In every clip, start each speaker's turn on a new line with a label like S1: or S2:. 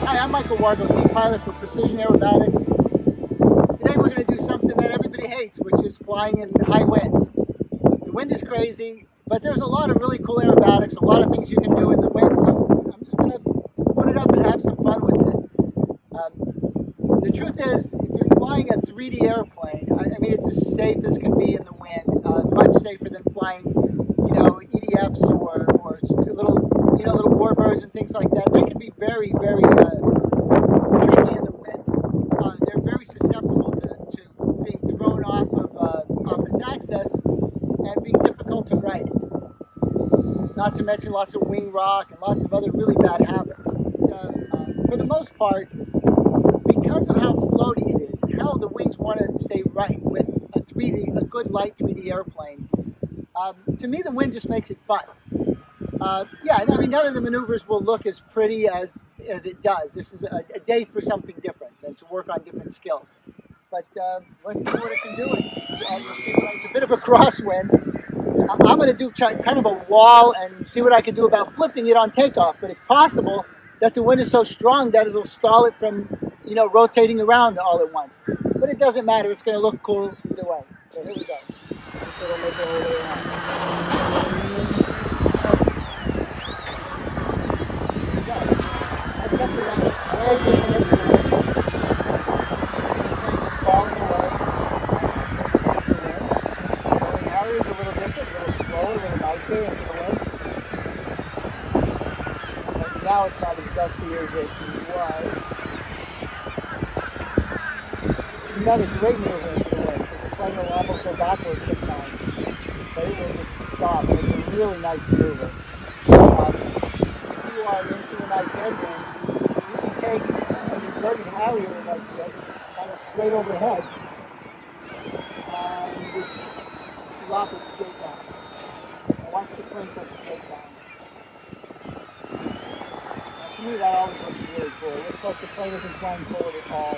S1: Hi, I'm Michael Wargo, team pilot for Precision Aerobatics. Today we're going to do something that everybody hates, which is flying in high winds. The wind is crazy, but there's a lot of really cool aerobatics, a lot of things you can do in the wind, so I'm just going to put it up and have some fun with it. The truth is, if you're flying a 3D airplane, I mean, it's as safe as can be in the wind, much safer than flying, EDFs or little warbirds and things like that. They can be very, very tricky in the wind. They're very susceptible to being thrown off its axis and being difficult to ride it. Not to mention lots of wing rock and lots of other really bad habits. For the most part, because of how floaty it is and how the wings want to stay right with a good light 3D airplane, to me the wind just makes it fun. Yeah, I mean, none of the maneuvers will look as pretty as it does. This is a day for something different and to work on different skills. But let's see what it can do. It's a bit of a crosswind. I'm going to do kind of a wall and see what I can do about flipping it on takeoff. But it's possible that the wind is so strong that it'll stall it from, rotating around all at once. But it doesn't matter. It's going to look cool either way. So here we go. It'll make it all the way around. Now it's not as dusty as it was. Another great maneuver into the wind because the plane will almost go backwards sometimes, but it will just stop. It's a really nice maneuver. If you are into a nice headwind, you can take an inverted Harrier like this, kind of straight overhead, and just drop it straight down. And once the plane goes straight down. To me, that always looks really cool. It looks like the plane isn't flying forward at all.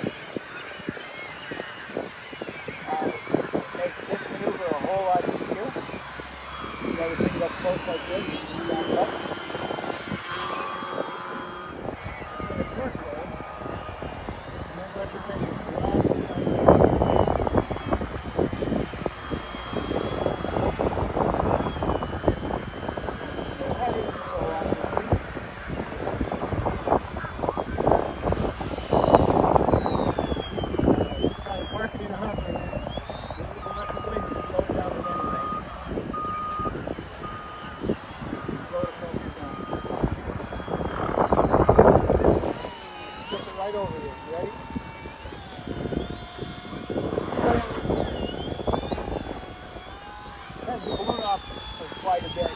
S1: Makes this maneuver a whole lot easier. You got to bring it up close like this, stand it up. It's going to turn there. And then let the thing just right over here, you ready? Turns the balloon off for quite a bit,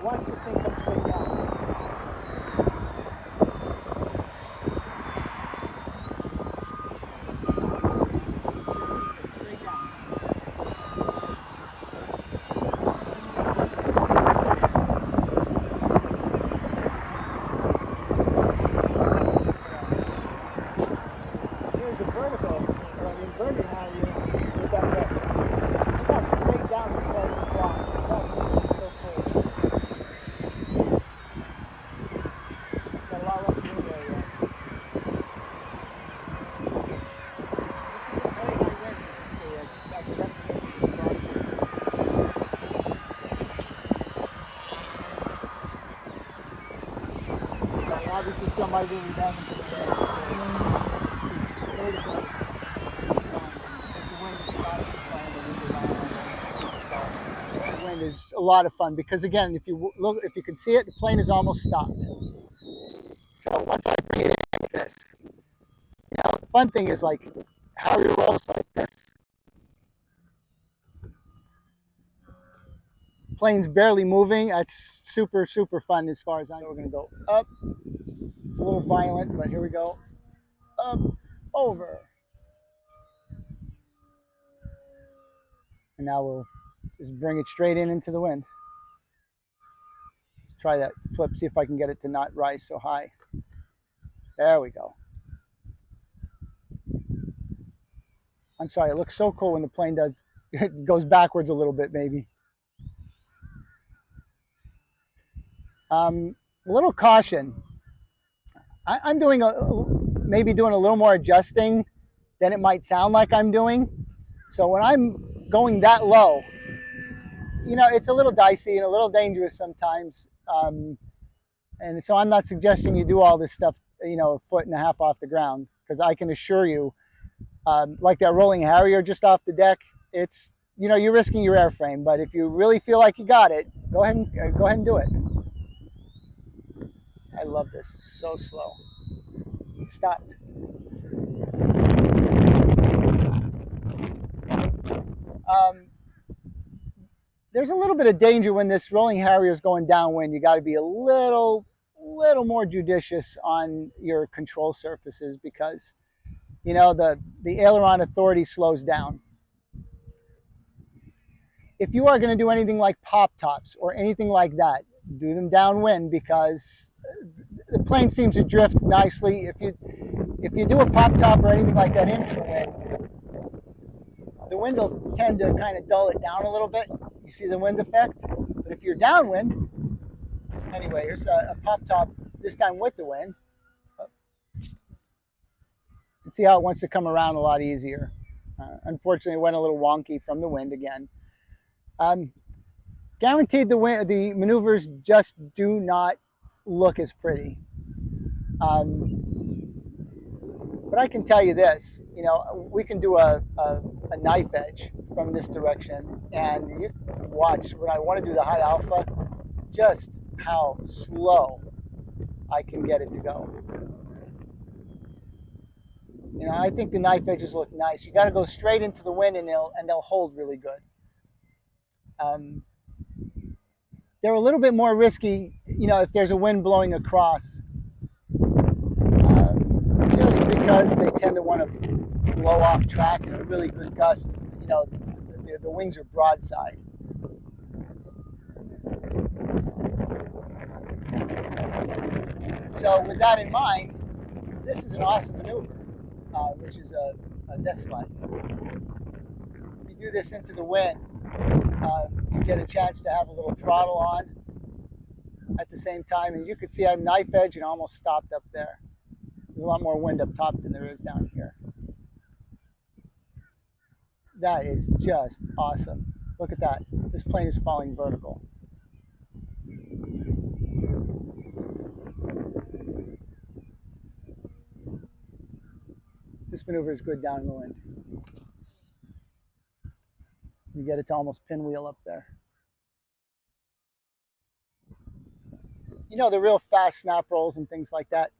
S1: Watch this thing come straight down. Straight down. Here's a vertical, or an inverted Harrier with that mix. Look how straight down this plane is flying. That's so cool. Got a lot less room there yet. This is a very high wind, you can see. That's definitely the crosswind. So obviously somebody really damaged the plane. The wind is a lot of fun because again, if you can see it, the plane is almost stopped. So once I bring it in like this, the fun thing is like how you rolls like this. Plane's barely moving. That's super, super fun as far as I know. We're gonna go up. It's a little violent, but here we go. Up, over. And now we'll just bring it straight into the wind. Let's try that flip, see if I can get it to not rise so high. There we go. I'm sorry, it looks so cool when the plane does, it goes backwards a little bit maybe. A little caution. I'm doing maybe doing a little more adjusting than it might sound like I'm doing. So when I'm going that low, you know, it's a little dicey and a little dangerous sometimes. And so I'm not suggesting you do all this stuff, you know, a foot and a half off the ground, because I can assure you, like that rolling Harrier just off the deck, it's, you know, you're risking your airframe. But if you really feel like you got it, go ahead and do it. I love this. It's so slow. Stopped. There's a little bit of danger when this rolling Harrier is going downwind. You got to be a little more judicious on your control surfaces, because, you know, the aileron authority slows down. If you are going to do anything like pop tops or anything like that, do them downwind, because the plane seems to drift nicely. If you do a pop top or anything like that into the wind will tend to kind of dull it down a little bit. You see the wind effect? But if you're downwind, anyway, here's a pop top, this time with the wind. And see how it wants to come around a lot easier. Unfortunately, it went a little wonky from the wind again. Guaranteed the maneuvers just do not look as pretty. But I can tell you this, you know, we can do a knife edge from this direction, and you watch when I want to do the high alpha, just how slow I can get it to go. You know, I think the knife edges look nice. You got to go straight into the wind, and they'll hold really good. They're a little bit more risky, you know, if there's a wind blowing across, just because they tend to want to blow off track in a really good gust. You know, the wings are broadside. So with that in mind, this is an awesome maneuver, which is a death slide. If you do this into the wind, you get a chance to have a little throttle on at the same time. And you can see I'm knife edge and almost stopped up there. There's a lot more wind up top than there is down here. That is just awesome. Look at that. This plane is falling vertical. This maneuver is good down in the wind. You get it to almost pinwheel up there. You know, the real fast snap rolls and things like that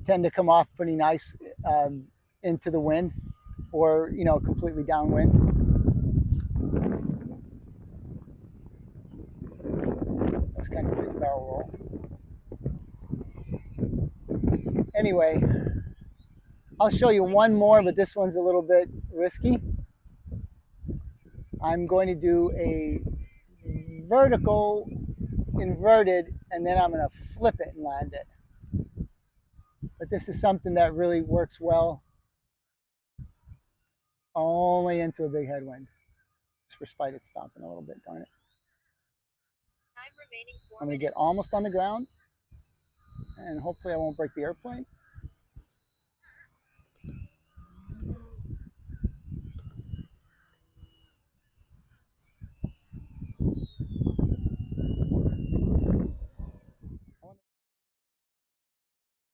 S1: tend to come off pretty nice into the wind, or, you know, completely downwind. That's kind of a big barrel roll. Anyway, I'll show you one more, but this one's a little bit risky. I'm going to do a vertical inverted, and then I'm going to flip it and land it. But this is something that really works well only into a big headwind. Just for spite, it's stopping a little bit, darn it. I'm going to get almost on the ground, and hopefully I won't break the airplane.